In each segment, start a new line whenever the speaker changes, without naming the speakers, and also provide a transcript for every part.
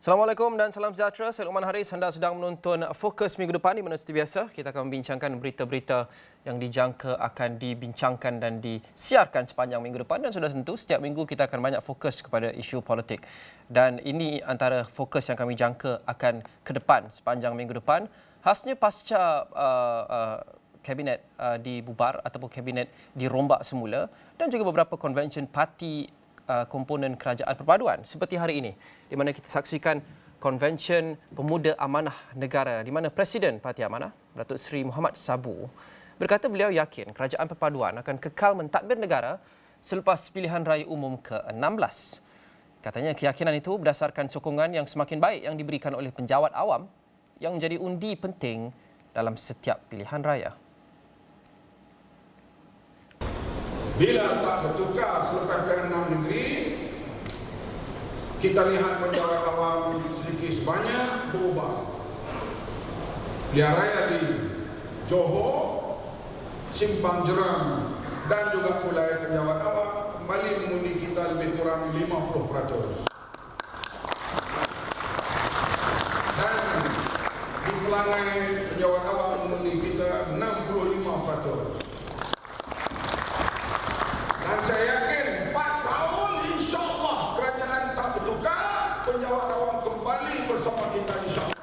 Assalamualaikum dan salam sejahtera. Saya Luqman Haris. Anda sedang menonton Fokus minggu depan di mana seperti biasa kita akan membincangkan berita-berita yang dijangka akan dibincangkan dan disiarkan sepanjang minggu depan, dan sudah tentu setiap minggu kita akan banyak fokus kepada isu politik. Dan ini antara fokus yang kami jangka akan ke depan sepanjang minggu depan. Khasnya pasca kabinet dibubar ataupun kabinet dirombak semula, dan juga beberapa konvensyen parti komponen kerajaan perpaduan seperti hari ini, di mana kita saksikan Konvensyen Pemuda Amanah Negara, di mana Presiden Parti Amanah, Datuk Seri Muhammad Sabu, berkata beliau yakin kerajaan perpaduan akan kekal mentadbir negara selepas pilihan raya umum ke-16. Katanya keyakinan itu berdasarkan sokongan yang semakin baik yang diberikan oleh penjawat awam yang menjadi undi penting dalam setiap pilihan raya.
Bila tak bertukar selepas pilihan negeri, kita lihat penjawat awam sedikit sebanyak berubah. Pilihan raya di Johor, Simpang Jeram dan juga pulai penjawat awam kembali mengundi kita lebih kurang 50%. Dan di Pelangai penjawat awam mengundi kita 65%. Dan saya yakin 4 tahun insya-Allah kerajaan tak bertukar, penjawat awam kembali bersama kita insya-Allah.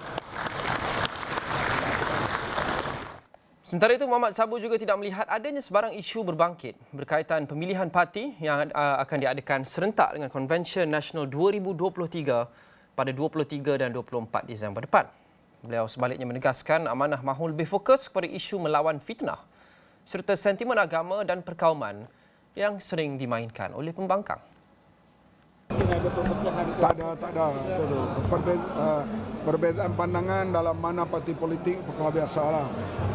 Sementara itu, Muhammad Sabu juga tidak melihat adanya sebarang isu berbangkit berkaitan pemilihan parti yang akan diadakan serentak dengan Konvensyen Nasional 2023 pada 23 dan 24 Disember depan. Beliau sebaliknya menegaskan Amanah mahu lebih fokus kepada isu melawan fitnah serta sentimen agama dan perkauman yang sering dimainkan oleh pembangkang.
Tak ada. Perbezaan pandangan dalam mana parti politik perkara biasalah.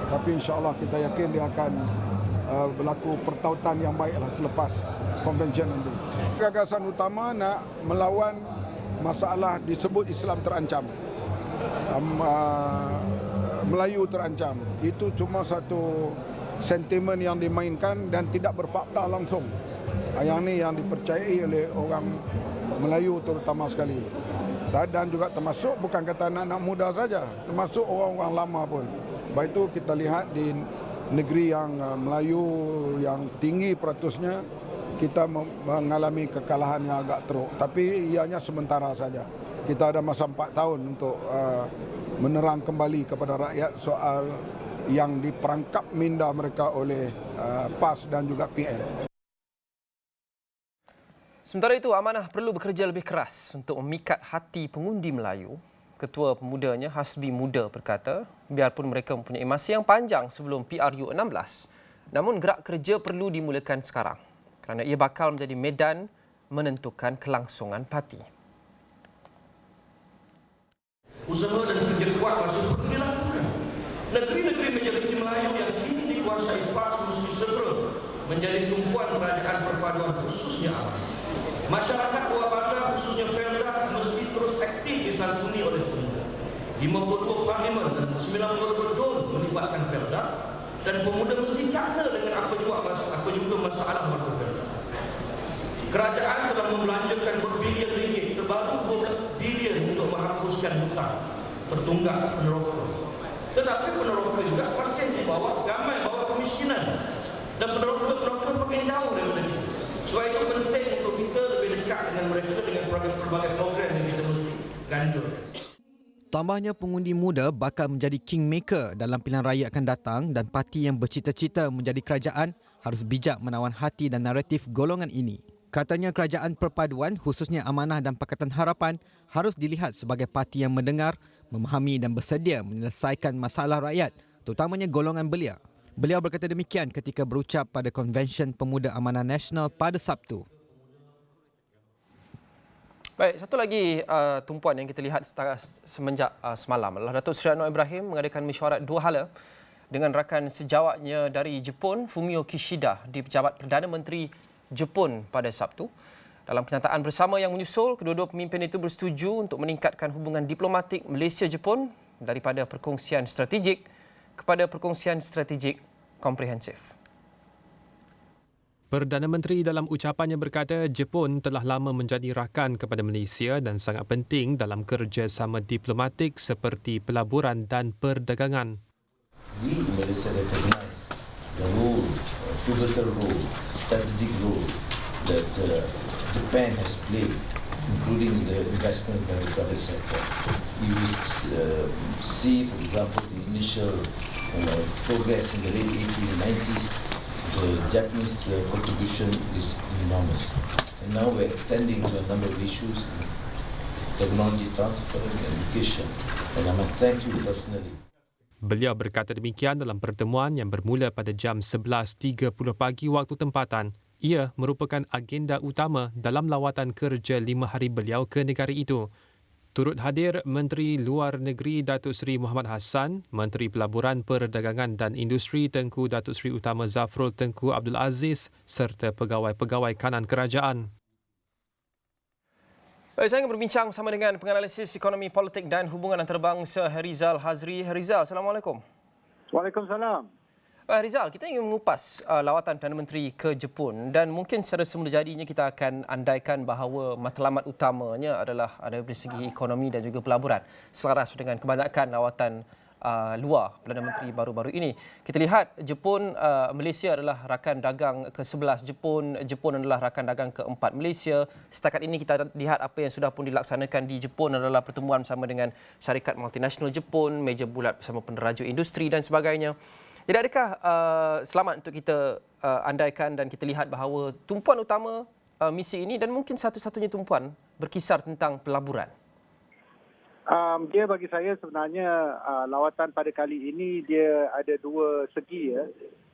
Tapi insya-Allah kita yakin dia akan berlaku pertautan yang baiklah selepas konvensyen nanti. Gagasan utama nak melawan masalah disebut Islam terancam. Melayu terancam. Itu cuma satu sentimen yang dimainkan dan tidak berfakta langsung. Yang ni yang dipercayai oleh orang Melayu terutama sekali. Dan juga termasuk bukan kata anak-anak muda saja, termasuk orang-orang lama pun. Baik itu kita lihat di negeri yang Melayu yang tinggi peratusnya, kita mengalami kekalahan yang agak teruk. Tapi ianya sementara saja. Kita ada masa 4 tahun untuk menerang kembali kepada rakyat soal yang diperangkap minda mereka oleh PAS dan juga PN.
Sementara itu, Amanah perlu bekerja lebih keras untuk memikat hati pengundi Melayu. Ketua pemudanya, Hasbi Muda, berkata, biarpun mereka mempunyai masa yang panjang sebelum PRU 16, namun gerak kerja perlu dimulakan sekarang kerana ia bakal menjadi medan menentukan kelangsungan parti.
Usaha dan kerja kuat masih perlu dilakukan. Negeri-negeri majoriti Melayu yang kini dikuasai PAS mesti segera menjadi tumpuan kerajaan perpaduan khususnya Amanah. Masyarakat Pulau Bandar khususnya Felda mesti terus aktif disantuni oleh pemuda. 52 parlimen dan 90 betul melibatkan Felda, dan pemuda mesti cakna dengan apa juga masalah warga Felda. Kerajaan telah membelanjakan berbilion ringgit, terbaru 12 bilion untuk menghapuskan hutang bertunggak peneroka. Tetapi peneroka juga masih ramai bawa kemiskinan, dan peneroka makin jauh daripada kita. Sebab itu penting untuk kita lebih dekat dengan mereka dengan pelbagai program yang kita mesti gandul.
Tambahnya, pengundi muda bakal menjadi kingmaker dalam pilihan raya akan datang, dan parti yang bercita-cita menjadi kerajaan harus bijak menawan hati dan naratif golongan ini. Katanya kerajaan perpaduan khususnya Amanah dan Pakatan Harapan harus dilihat sebagai parti yang mendengar, memahami dan bersedia menyelesaikan masalah rakyat, terutamanya golongan belia. Beliau berkata demikian ketika berucap pada Konvensyen Pemuda Amanah Nasional pada Sabtu.
Baik, satu lagi tumpuan yang kita lihat semenjak semalam adalah Datuk Seri Anwar Ibrahim mengadakan mesyuarat dua hala dengan rakan sejawatnya dari Jepun, Fumio Kishida, di Pejabat Perdana Menteri Jepun pada Sabtu. Dalam kenyataan bersama yang menyusul, kedua-dua pemimpin itu bersetuju untuk meningkatkan hubungan diplomatik Malaysia-Jepun daripada perkongsian strategik kepada perkongsian strategik komprehensif.
Perdana Menteri dalam ucapannya berkata Jepun telah lama menjadi rakan kepada Malaysia dan sangat penting dalam kerjasama diplomatik seperti pelaburan dan perdagangan.
We in Malaysia recognize the role, pivotal role, strategic role that Japan has played, including the investment by the private sector. You see, for example, the initial progress in the late 80s and 90s. The Japanese contribution is enormous. And now we're extending to a number of issues, technology transfer and education. And I must thank you personally.
Beliau berkata demikian dalam pertemuan yang bermula pada jam 11.30 pagi waktu tempatan. Ia merupakan agenda utama dalam lawatan kerja 5 hari beliau ke negara itu. Turut hadir Menteri Luar Negeri Datuk Seri Muhammad Hassan, Menteri Pelaburan, Perdagangan dan Industri Tengku Datuk Seri Utama Zafrul Tengku Abdul Aziz serta pegawai-pegawai kanan kerajaan.
Baik, saya ingin berbincang sama dengan penganalisis ekonomi, politik dan hubungan antarabangsa Harizal Hazri. Harizal, Assalamualaikum.
Waalaikumsalam.
Rizal, kita ingin mengupas lawatan Perdana Menteri ke Jepun dan mungkin secara semula jadinya kita akan andaikan bahawa matlamat utamanya adalah dari segi ekonomi dan juga pelaburan, selaras dengan kebanyakan lawatan luar Perdana Menteri baru-baru ini. Kita lihat Jepun, Malaysia adalah rakan dagang ke-11 Jepun adalah rakan dagang ke-4 Malaysia. Setakat ini kita lihat apa yang sudah pun dilaksanakan di Jepun adalah pertemuan bersama dengan syarikat multinasional Jepun, meja bulat bersama peneraja industri dan sebagainya. Jadi adakah selamat untuk kita andaikan dan kita lihat bahawa tumpuan utama misi ini dan mungkin satu-satunya tumpuan berkisar tentang pelaburan?
Dia bagi saya sebenarnya lawatan pada kali ini dia ada dua segi ya.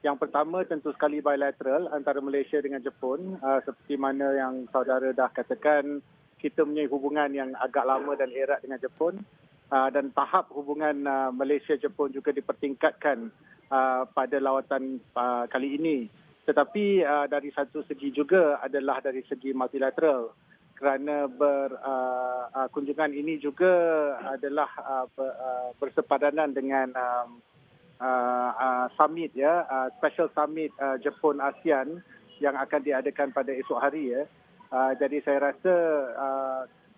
Yang pertama tentu sekali bilateral antara Malaysia dengan Jepun, seperti mana yang saudara dah katakan, kita punya hubungan yang agak lama dan erat dengan Jepun, dan tahap hubungan Malaysia-Jepun juga dipertingkatkan pada lawatan kali ini. Tetapi dari satu segi juga adalah dari segi multilateral, kerana kunjungan ini juga adalah bersepadanan dengan summit ya, special summit Jepun ASEAN yang akan diadakan pada esok hari ya. Jadi saya rasa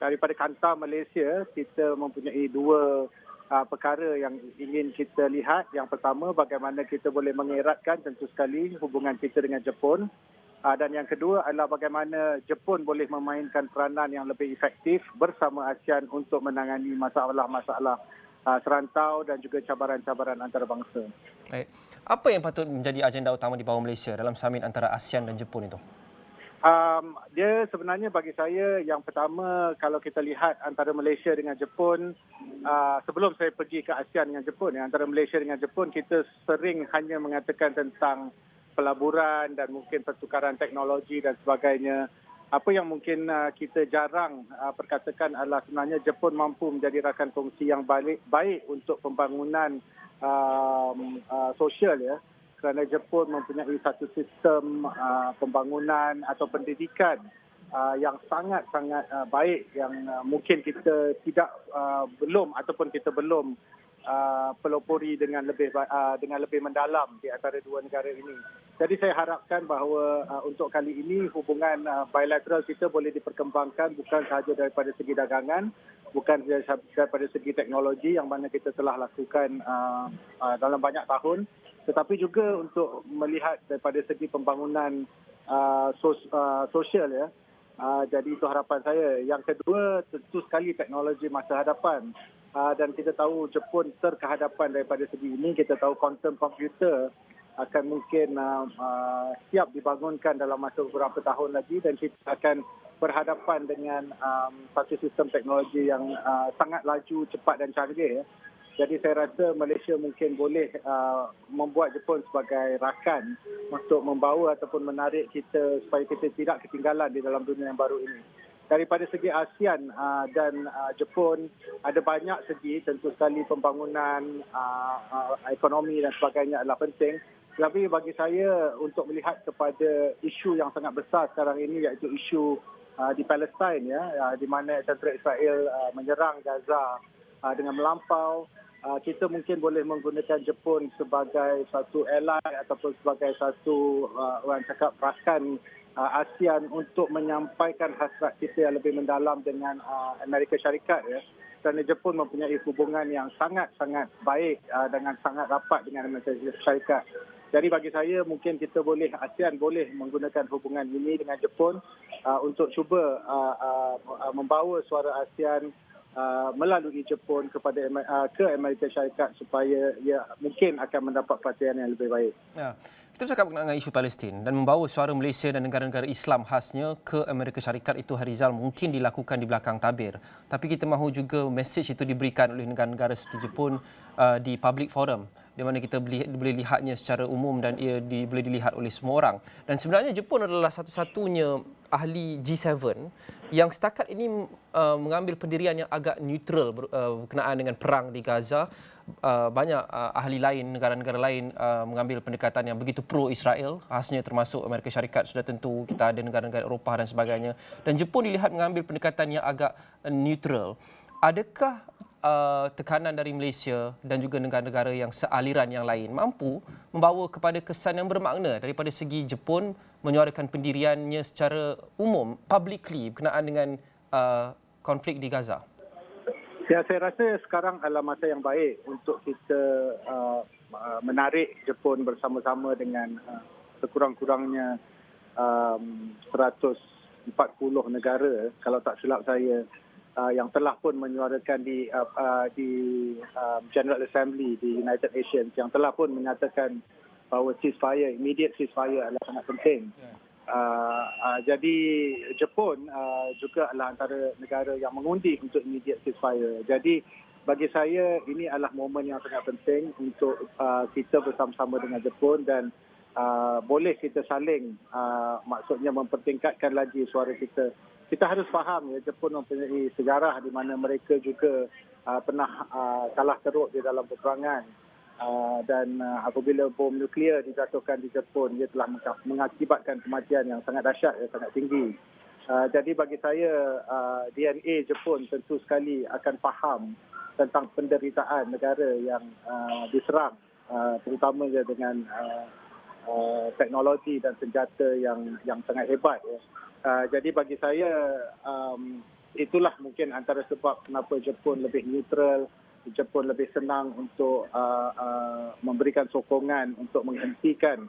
daripada kanta Malaysia kita mempunyai dua perkara yang ingin kita lihat. Yang pertama, bagaimana kita boleh mengeratkan tentu sekali hubungan kita dengan Jepun. Dan yang kedua adalah bagaimana Jepun boleh memainkan peranan yang lebih efektif bersama ASEAN untuk menangani masalah-masalah serantau dan juga cabaran-cabaran antarabangsa.
Baik. Apa yang patut menjadi agenda utama di bawah Malaysia dalam summit antara ASEAN dan Jepun itu?
Dia sebenarnya bagi saya yang pertama, kalau kita lihat antara Malaysia dengan Jepun, sebelum saya pergi ke ASEAN dengan Jepun, antara Malaysia dengan Jepun kita sering hanya mengatakan tentang pelaburan dan mungkin pertukaran teknologi dan sebagainya. Apa yang mungkin kita jarang perkatakan adalah sebenarnya Jepun mampu menjadi rakan kongsi yang baik untuk pembangunan sosial ya. Kerana Jepun mempunyai satu sistem pembangunan atau pendidikan yang sangat-sangat baik yang mungkin kita belum pelopori dengan lebih mendalam di antara dua negara ini. Jadi saya harapkan bahawa untuk kali ini hubungan bilateral kita boleh diperkembangkan bukan sahaja daripada segi dagangan, bukan sahaja daripada segi teknologi yang mana kita telah lakukan dalam banyak tahun, tetapi juga untuk melihat daripada segi pembangunan sosial ya. Jadi itu harapan saya. Yang kedua, tentu sekali teknologi masa hadapan. Dan kita tahu Jepun terkehadapan daripada segi ini. Kita tahu quantum computer akan mungkin siap dibangunkan dalam masa beberapa tahun lagi, dan kita akan berhadapan dengan satu sistem teknologi yang sangat laju, cepat dan canggih ya. Jadi saya rasa Malaysia mungkin boleh membuat Jepun sebagai rakan untuk membawa ataupun menarik kita supaya kita tidak ketinggalan di dalam dunia yang baru ini. Daripada segi ASEAN dan Jepun, ada banyak segi, tentu sekali pembangunan ekonomi dan sebagainya adalah penting. Tapi bagi saya untuk melihat kepada isu yang sangat besar sekarang ini, iaitu isu di Palestin ya, di mana tentera Israel menyerang Gaza dengan melampau. kita mungkin boleh menggunakan Jepun sebagai satu ally ataupun sebagai satu orang cakap rakan ASEAN untuk menyampaikan hasrat kita yang lebih mendalam dengan Amerika Syarikat ya. Kerana Jepun mempunyai hubungan yang sangat-sangat baik dengan sangat rapat dengan Amerika Syarikat. Jadi bagi saya mungkin kita boleh, ASEAN boleh menggunakan hubungan ini dengan Jepun untuk cuba membawa suara ASEAN melalui Jepun kepada ke Amerika Syarikat supaya ia mungkin akan mendapat perhatian yang lebih baik.
Ya. Kita bercakap mengenai isu Palestin dan membawa suara Malaysia dan negara-negara Islam khasnya ke Amerika Syarikat itu, Harizal, mungkin dilakukan di belakang tabir. Tapi kita mahu juga mesej itu diberikan oleh negara-negara seperti Jepun di public forum, di mana kita boleh lihatnya secara umum dan ia boleh dilihat oleh semua orang. Dan sebenarnya Jepun adalah satu-satunya ahli G7 yang setakat ini mengambil pendirian yang agak neutral berkenaan dengan perang di Gaza. Banyak ahli lain, negara-negara lain mengambil pendekatan yang begitu pro-Israel, khasnya termasuk Amerika Syarikat, sudah tentu kita ada negara-negara Eropah dan sebagainya. Dan Jepun dilihat mengambil pendekatan yang agak neutral. Adakah tekanan dari Malaysia dan juga negara-negara yang sealiran yang lain mampu membawa kepada kesan yang bermakna daripada segi Jepun menyuarakan pendiriannya secara umum, publicly, berkenaan dengan konflik di Gaza?
Ya, saya rasa sekarang adalah masa yang baik untuk kita menarik Jepun bersama-sama dengan sekurang-kurangnya 140 negara, kalau tak silap saya, yang telah pun menyuarakan di General Assembly di United Nations, yang telah pun menyatakan bahawa ceasefire, immediate ceasefire adalah sangat penting. Jadi Jepun juga adalah antara negara yang mengundi untuk immediate ceasefire. Jadi bagi saya ini adalah momen yang sangat penting untuk kita bersama-sama dengan Jepun dan boleh kita saling maksudnya mempertingkatkan lagi suara kita. Kita harus faham ya, Jepun mempunyai sejarah di mana mereka juga pernah kalah teruk di dalam peperangan. Dan apabila bom nuklear dijatuhkan di Jepun, ia telah mengakibatkan kematian yang sangat dahsyat, yang sangat tinggi. Jadi bagi saya, DNA Jepun tentu sekali akan faham tentang penderitaan negara yang diserang, terutama dengan teknologi dan senjata yang sangat hebat. Ya. Jadi bagi saya, itulah mungkin antara sebab kenapa Jepun lebih neutral, Jepun lebih senang untuk memberikan sokongan untuk menghentikan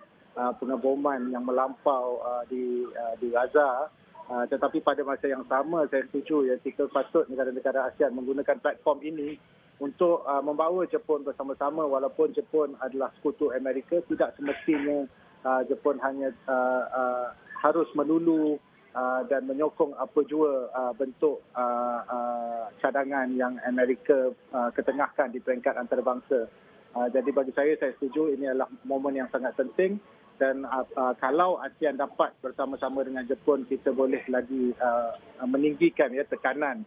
pengeboman yang melampau di Gaza. Tetapi pada masa yang sama, saya setuju ya, kita patut negara-negara ASEAN menggunakan platform ini untuk membawa Jepun bersama-sama. Walaupun Jepun adalah sekutu Amerika, tidak semestinya Jepun hanya harus melulu dan menyokong apa jua bentuk cadangan yang Amerika ketengahkan di peringkat antarabangsa. Jadi bagi saya setuju ini adalah momen yang sangat penting dan kalau ASEAN dapat bersama-sama dengan Jepun, kita boleh lagi meninggikan ya tekanan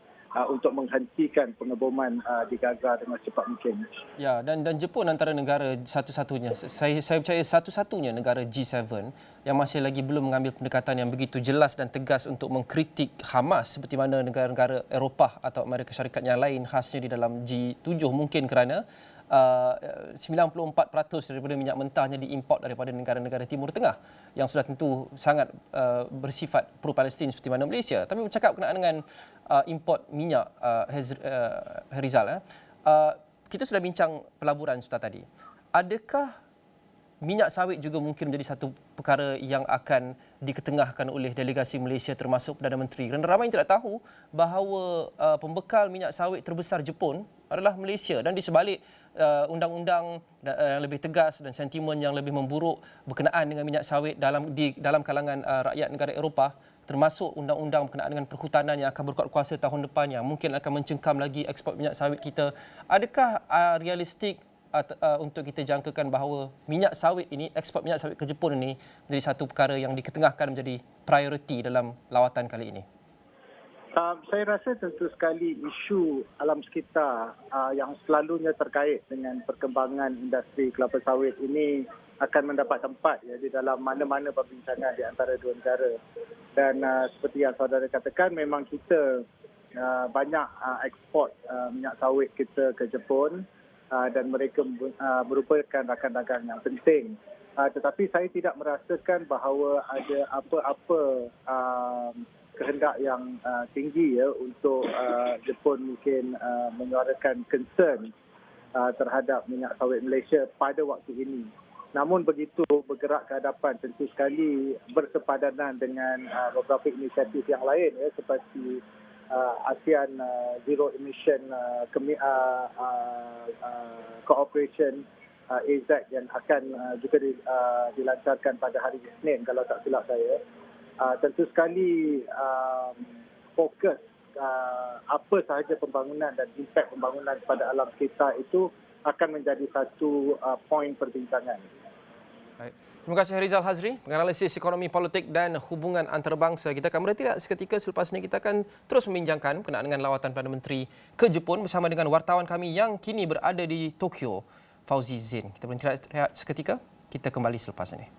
untuk menghentikan pengeboman di Gaza dengan cepat mungkin.
Ya, dan Jepun antara negara satu-satunya, saya percaya satu-satunya negara G7 yang masih lagi belum mengambil pendekatan yang begitu jelas dan tegas untuk mengkritik Hamas seperti mana negara-negara Eropah atau Amerika Syarikat yang lain khasnya di dalam G7, mungkin kerana 94% daripada minyak mentahnya diimport daripada negara-negara Timur Tengah yang sudah tentu sangat bersifat pro-Palestin seperti mana Malaysia. Tapi bercakap berkenaan dengan import minyak, Harizal, kita sudah bincang pelaburan sudah tadi. Adakah minyak sawit juga mungkin menjadi satu perkara yang akan diketengahkan oleh delegasi Malaysia termasuk Perdana Menteri? Kerana ramai yang tidak tahu bahawa pembekal minyak sawit terbesar Jepun adalah Malaysia, dan di sebalik undang-undang yang lebih tegas dan sentimen yang lebih memburuk berkenaan dengan minyak sawit dalam kalangan rakyat negara Eropah, termasuk undang-undang berkenaan dengan perhutanan yang akan berkuat kuasa tahun depan yang mungkin akan mencengkam lagi ekspor minyak sawit kita. Adakah realistik untuk kita jangkakan bahawa minyak sawit ini, ekspor minyak sawit ke Jepun ini menjadi satu perkara yang diketengahkan menjadi prioriti dalam lawatan kali ini?
Saya rasa tentu sekali isu alam sekitar yang selalunya terkait dengan perkembangan industri kelapa sawit ini akan mendapat tempat ya, di dalam mana-mana perbincangan di antara dua negara. Dan seperti yang saudara katakan, memang kita banyak ekspor minyak sawit kita ke Jepun. dan mereka merupakan rakan dagang yang penting. Tetapi saya tidak merasakan bahawa ada apa-apa kehendak yang tinggi ya untuk Jepun mungkin menyuarakan concern terhadap minyak sawit Malaysia pada waktu ini. Namun begitu bergerak ke hadapan tentu sekali bersepadanan dengan beberapa inisiatif yang lain ya seperti ASEAN Zero Emission Cooperation AZ yang akan juga dilancarkan pada hari Isnin kalau tak silap saya. Tentu sekali fokus apa sahaja pembangunan dan impak pembangunan pada alam sekitar itu akan menjadi satu poin perbincangan.
Baik. Terima kasih Harizal Hazri, penganalisis ekonomi politik dan hubungan antarabangsa. Kita akan berhenti seketika, selepas ini kita akan terus membincangkan berkenaan dengan lawatan Perdana Menteri ke Jepun bersama dengan wartawan kami yang kini berada di Tokyo, Fauzi Zain. Kita berhenti rehat seketika, kita kembali selepas ini.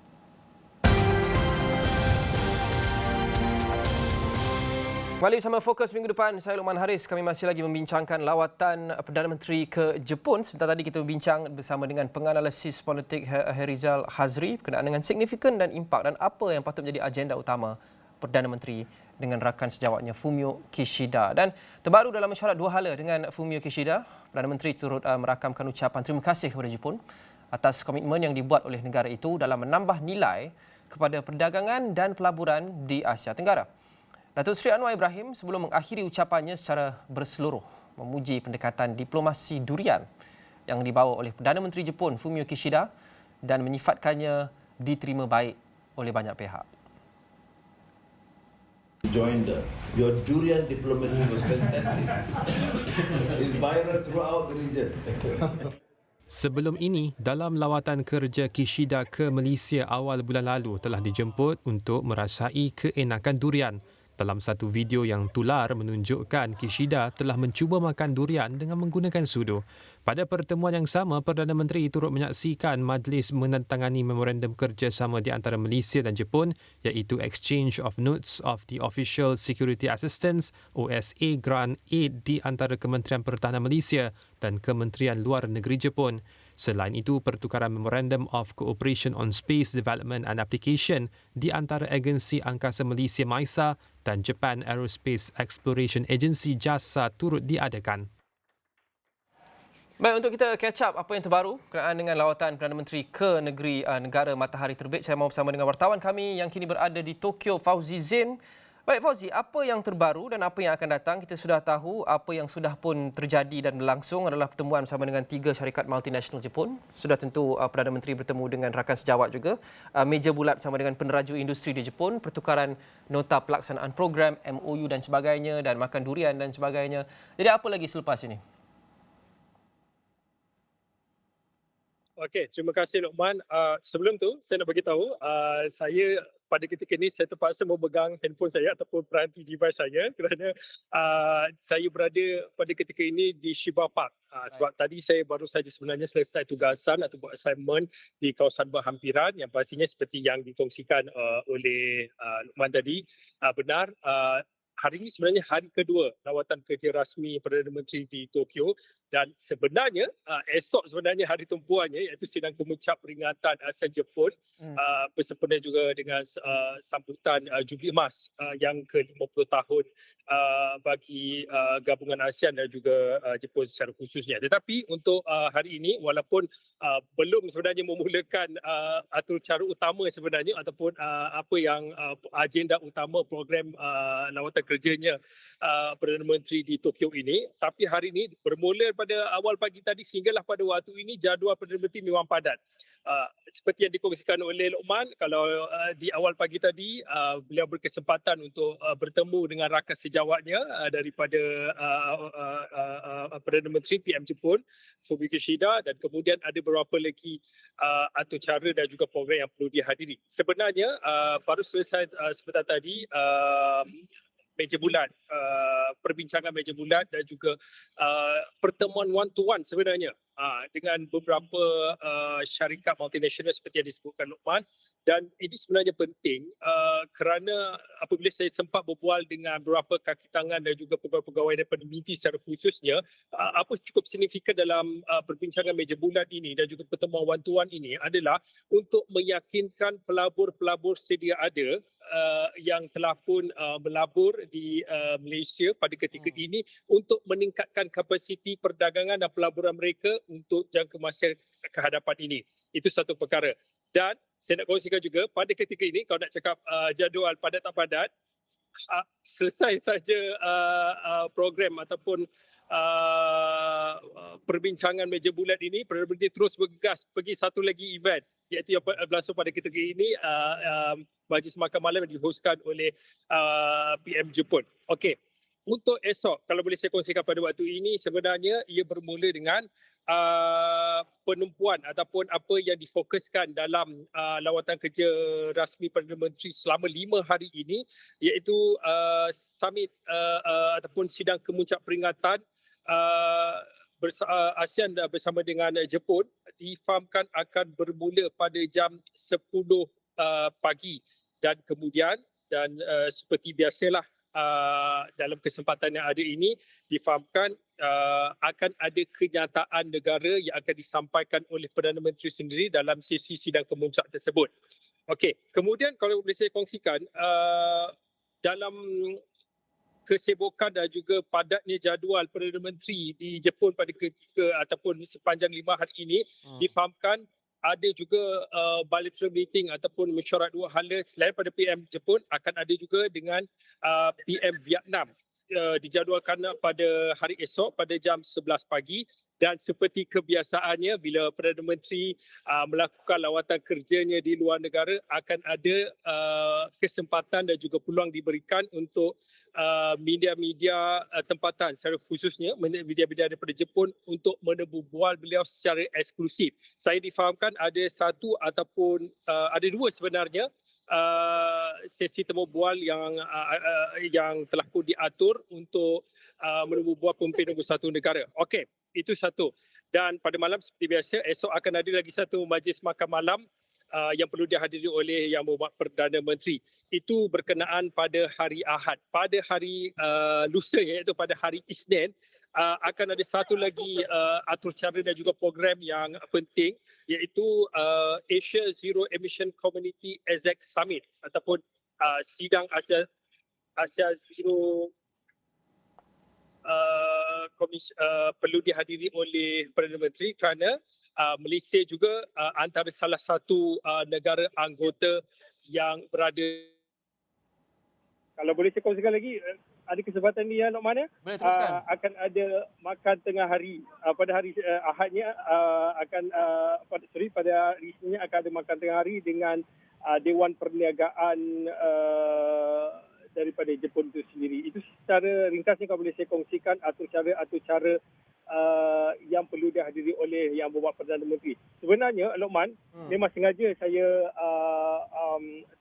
Kembali bersama Fokus minggu depan, saya Luqman Haris. Kami masih lagi membincangkan lawatan Perdana Menteri ke Jepun. Sebentar tadi kita berbincang bersama dengan penganalisis politik Harizal Hazri berkenaan dengan signifikan dan impak dan apa yang patut menjadi agenda utama Perdana Menteri dengan rakan sejawatnya Fumio Kishida. Dan terbaru dalam mesyuarat dua hala dengan Fumio Kishida, Perdana Menteri turut merakamkan ucapan terima kasih kepada Jepun atas komitmen yang dibuat oleh negara itu dalam menambah nilai kepada perdagangan dan pelaburan di Asia Tenggara. Datuk Seri Anwar Ibrahim sebelum mengakhiri ucapannya secara berseluruh memuji pendekatan diplomasi durian yang dibawa oleh Perdana Menteri Jepun Fumio Kishida dan menyifatkannya diterima baik oleh banyak pihak.
Your durian diplomacy was fantastic. It's viral throughout the region.
Sebelum ini, dalam lawatan kerja Kishida ke Malaysia awal bulan lalu telah dijemput untuk merasai keenakan durian. Dalam satu video yang tular menunjukkan Kishida telah mencuba makan durian dengan menggunakan sudu. Pada pertemuan yang sama, Perdana Menteri turut menyaksikan majlis menandatangani memorandum kerjasama di antara Malaysia dan Jepun iaitu Exchange of Notes of the Official Security Assistance OSA Grant Aid di antara Kementerian Pertahanan Malaysia dan Kementerian Luar Negeri Jepun. Selain itu, pertukaran Memorandum of Cooperation on Space Development and Application di antara Agensi Angkasa Malaysia MAISA dan Japan Aerospace Exploration Agency JAXA turut diadakan.
Baik, untuk kita catch up apa yang terbaru berkenaan dengan lawatan Perdana Menteri ke negara matahari terbit, saya mahu bersama dengan wartawan kami yang kini berada di Tokyo, Fauzi Zain. Baik Fauzi, apa yang terbaru dan apa yang akan datang? Kita sudah tahu apa yang sudah pun terjadi dan berlangsung adalah pertemuan bersama dengan 3 syarikat multinasional Jepun. Sudah tentu Perdana Menteri bertemu dengan rakan sejawat juga. Meja bulat bersama dengan peneraju industri di Jepun, pertukaran nota pelaksanaan program, MOU dan sebagainya dan makan durian dan sebagainya. Jadi apa lagi selepas ini?
Okey, terima kasih Luqman. Sebelum tu, saya nak bagi tahu, saya pada ketika ini saya terpaksa memegang handphone saya ataupun peranti device saya kerana saya berada pada ketika ini di Shiba Park. Sebab tadi saya baru saja sebenarnya selesai tugasan atau buat assignment di kawasan berhampiran yang pastinya seperti yang dikongsikan oleh Luqman tadi. Benar, hari ini sebenarnya hari kedua lawatan kerja rasmi Perdana Menteri di Tokyo dan sebenarnya esok sebenarnya hari tumpuannya iaitu sidang kemuncak peringatan ASEAN Jepun bersempena juga dengan sambutan Jubli Emas yang ke-50 tahun bagi gabungan ASEAN dan juga Jepun secara khususnya. Tetapi untuk hari ini walaupun belum sebenarnya memulakan atur cara utama sebenarnya ataupun apa yang agenda utama program lawatan kerjanya Perdana Menteri di Tokyo ini, tapi hari ini bermula pada awal pagi tadi sehinggalah pada waktu ini jadual Perdana Menteri memang padat. Seperti yang dikongsikan oleh Luqman, kalau di awal pagi tadi beliau berkesempatan untuk bertemu dengan rakan sejawatnya daripada Perdana Menteri PM Jepun Fumio Kishida dan kemudian ada beberapa lagi atur cara dan juga program yang perlu dihadiri. Sebenarnya baru selesai sebentar tadi meja bulat, perbincangan meja bulat dan juga pertemuan one to one sebenarnya dengan beberapa syarikat multinasional seperti yang disebutkan Luqman. Dan ini sebenarnya penting kerana apabila saya sempat berbual dengan beberapa kaki tangan dan juga pegawai-pegawai daripada MINTI secara khususnya, apa cukup signifikan dalam perbincangan meja bulat ini dan juga pertemuan one to one ini adalah untuk meyakinkan pelabur-pelabur sedia ada yang telah pun melabur di Malaysia pada ketika ini untuk meningkatkan kapasiti perdagangan dan pelaburan mereka untuk jangka masa kehadapan ini. Itu satu perkara. Dan saya nak kongsikan juga pada ketika ini, kalau nak cakap jadual padat tak padat, selesai saja program ataupun perbincangan meja bulat ini, Perdana Menteri terus bergegas pergi satu lagi event, iaitu yang berlangsung pada ketika ini, Majlis Makan Malam yang dihostkan oleh PM Jepun. Okey, untuk esok, kalau boleh saya kongsikan pada waktu ini, sebenarnya ia bermula dengan penumpuan ataupun apa yang difokuskan dalam lawatan kerja rasmi Perdana Menteri selama 5 hari ini, iaitu summit ataupun sidang kemuncak peringatan ASEAN bersama dengan Jepun difahamkan akan bermula pada jam 10 pagi dan kemudian seperti biasalah dalam kesempatan yang ada ini difahamkan akan ada kenyataan negara yang akan disampaikan oleh Perdana Menteri sendiri dalam sesi sidang kemuncak tersebut. Okey, kemudian kalau boleh saya kongsikan dalam kesibukan dan juga padatnya jadual Perdana Menteri di Jepun pada ketika ataupun sepanjang 5 hari ini difahamkan ada juga bilateral meeting ataupun mesyuarat dua hala selain pada PM Jepun akan ada juga dengan PM Vietnam dijadualkan pada hari esok pada jam 11 pagi. Dan seperti kebiasaannya bila Perdana Menteri melakukan lawatan kerjanya di luar negara akan ada kesempatan dan juga peluang diberikan untuk media-media tempatan secara khususnya media-media daripada Jepun untuk menebu bual beliau secara eksklusif. Saya difahamkan ada satu ataupun ada dua sebenarnya sesi temu bual yang telah pun diatur untuk menebu bual pemimpin nombor satu negara. Okey, itu satu. Dan pada malam seperti biasa, esok akan ada lagi satu majlis makan malam yang perlu dihadiri oleh Yang Berhormat Perdana Menteri. Itu berkenaan pada hari Ahad. Pada hari lusa, iaitu pada hari Isnin, akan ada satu lagi atur cara dan juga program yang penting, iaitu Asia Zero Emission Community AZEC Summit ataupun sidang Asia Zero perlu dihadiri oleh Perdana Menteri kerana Malaysia juga antara salah satu negara anggota yang berada. Kalau boleh saya kongsikan lagi, ada kesempatan ni ya Luqman ya?
Boleh teruskan.
Akan ada makan tengah hari pada hari Ahadnya pada hari Isninnya akan ada makan tengah hari dengan Dewan Perniagaan daripada Jepun itu sendiri. Itu secara ringkasnya kalau boleh saya kongsikan atur cara yang perlu dihadiri oleh Yang Berhormat Perdana Menteri. Sebenarnya Luqman, memang sengaja saya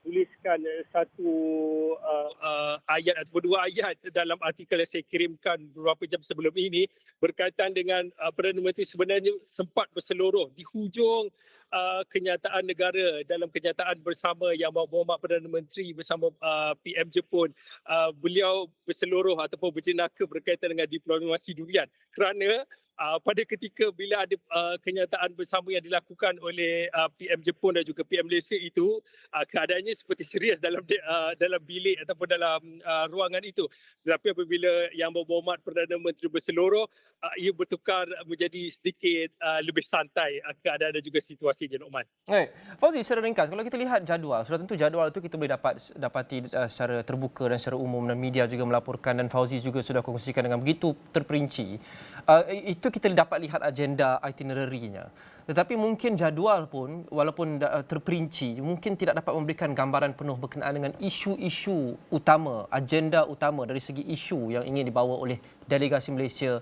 tuliskan satu ayat ataupun dua ayat dalam artikel yang saya kirimkan beberapa jam sebelum ini berkaitan dengan Perdana Menteri sebenarnya sempat berseluruh di hujung kenyataan negara dalam kenyataan bersama Yang Berhormat Perdana Menteri bersama PM Jepun. Beliau berseluruh ataupun berjenaka berkaitan dengan diplomasi durian kerana pada ketika bila ada kenyataan bersama yang dilakukan oleh PM Jepun dan juga PM Malaysia itu, keadaannya seperti serius dalam bilik ataupun dalam ruangan itu. Tetapi apabila Yang Berhormat Perdana Menteri berseluruh, ia bertukar menjadi sedikit lebih santai keadaan dan juga situasi je Luqman.
Fauzi, secara ringkas, kalau kita lihat jadual, sudah tentu jadual itu kita boleh dapati secara terbuka dan secara umum dan media juga melaporkan dan Fauzi juga sudah kongsikan dengan begitu terperinci. Itu kita dapat lihat agenda itinerary-nya. Tetapi mungkin jadual pun walaupun terperinci mungkin tidak dapat memberikan gambaran penuh berkenaan dengan isu-isu utama, agenda utama dari segi isu yang ingin dibawa oleh delegasi Malaysia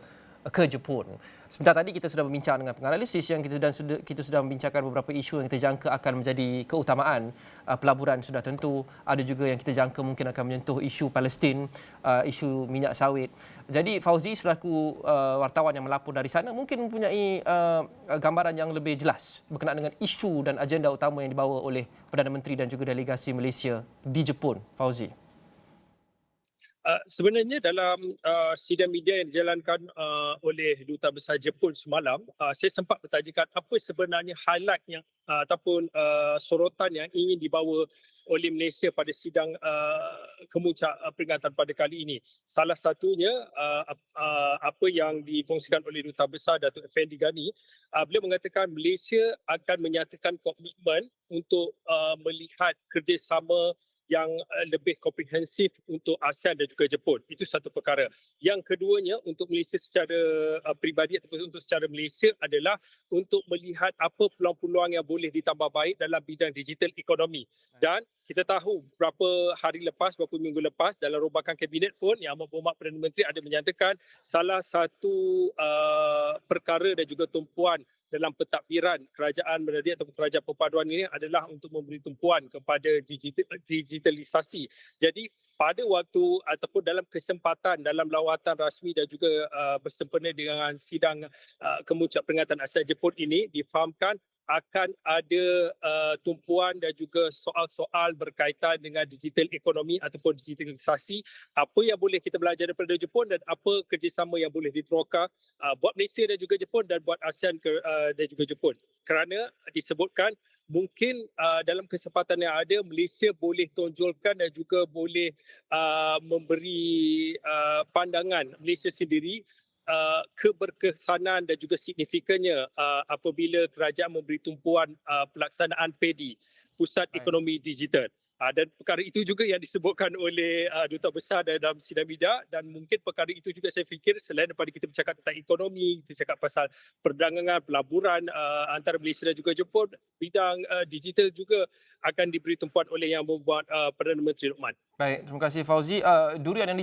ke Jepun. Sebentar tadi kita sudah berbincang dengan penganalisis yang kita sudah membincangkan beberapa isu yang kita jangka akan menjadi keutamaan. Pelaburan sudah tentu, ada juga yang kita jangka mungkin akan menyentuh isu Palestin, isu minyak sawit. Jadi Fauzi selaku wartawan yang melapor dari sana mungkin mempunyai gambaran yang lebih jelas berkenaan dengan isu dan agenda utama yang dibawa oleh Perdana Menteri dan juga delegasi Malaysia di Jepun. Fauzi.
Sebenarnya dalam sidang media yang dijalankan oleh Duta Besar Jepun semalam, saya sempat bertanyakan apa sebenarnya highlight yang ataupun sorotan yang ingin dibawa oleh Malaysia pada sidang kemuncak peringatan pada kali ini. Salah satunya apa yang dikongsikan oleh Duta Besar Datuk Effendi Ghani, beliau mengatakan Malaysia akan menyatakan komitmen untuk melihat kerjasama yang lebih komprehensif untuk ASEAN dan juga Jepun. Itu satu perkara. Yang keduanya untuk Malaysia secara peribadi ataupun untuk secara Malaysia adalah untuk melihat apa peluang-peluang yang boleh ditambah baik dalam bidang digital ekonomi. Dan kita tahu beberapa minggu lepas dalam rombakan kabinet pun Yang Amat Berhormat Perdana Menteri ada menyatakan salah satu perkara dan juga tumpuan dalam pentadbiran kerajaan Bernadette atau kerajaan perpaduan ini adalah untuk memberi tumpuan kepada digitalisasi. Jadi pada waktu ataupun dalam kesempatan dalam lawatan rasmi dan juga bersempena dengan sidang kemuncak peringatan ASEAN Jepun ini difahamkan akan ada tumpuan dan juga soal-soal berkaitan dengan digital ekonomi ataupun digitalisasi, apa yang boleh kita belajar daripada Jepun dan apa kerjasama yang boleh diteroka buat Malaysia dan juga Jepun dan buat ASEAN dan juga Jepun. Kerana disebutkan mungkin dalam kesempatan yang ada Malaysia boleh tonjolkan dan juga boleh memberi pandangan Malaysia sendiri keberkesanan dan juga signifikannya apabila kerajaan memberi tumpuan pelaksanaan PEDI, Pusat Ekonomi Digital. Dan perkara itu juga yang disebutkan oleh Duta Besar dalam sidang media, dan mungkin perkara itu juga saya fikir selain daripada kita bercakap tentang ekonomi, kita cakap pasal perdagangan, pelaburan antara Malaysia dan juga Jepun, bidang digital juga akan diberi tumpuan oleh Yang Berhormat Perdana Menteri Luqman.
Baik, terima kasih Fauzi. Durian yang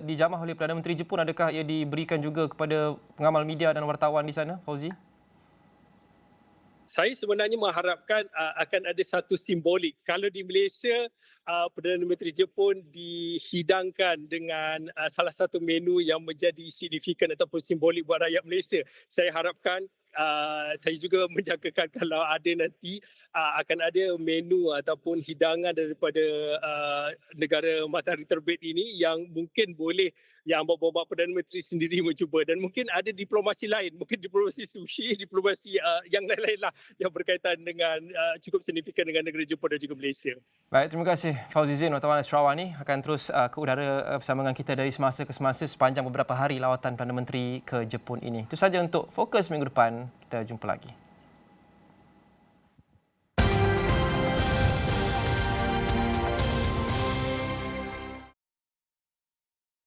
dijamah oleh Perdana Menteri Jepun, adakah ia diberikan juga kepada pengamal media dan wartawan di sana, Fauzi?
Saya sebenarnya mengharapkan akan ada satu simbolik. Kalau di Malaysia, Perdana Menteri Jepun dihidangkan dengan salah satu menu yang menjadi signifikan ataupun simbolik buat rakyat Malaysia. Saya harapkan, saya juga menjangkakan kalau ada nanti akan ada menu ataupun hidangan daripada negara matahari terbit ini yang mungkin boleh Yang Berhormat Perdana Menteri sendiri mencuba, dan mungkin ada diplomasi lain, mungkin diplomasi sushi, diplomasi yang lain-lain lah yang berkaitan dengan cukup signifikan dengan negara Jepun dan juga Malaysia.
Baik, terima kasih Fauzi Zain, wartawan Sarawak ni akan terus ke udara bersama dengan kita dari semasa ke semasa sepanjang beberapa hari lawatan Perdana Menteri ke Jepun ini. Itu saja untuk Fokus minggu depan. Kita jumpa lagi.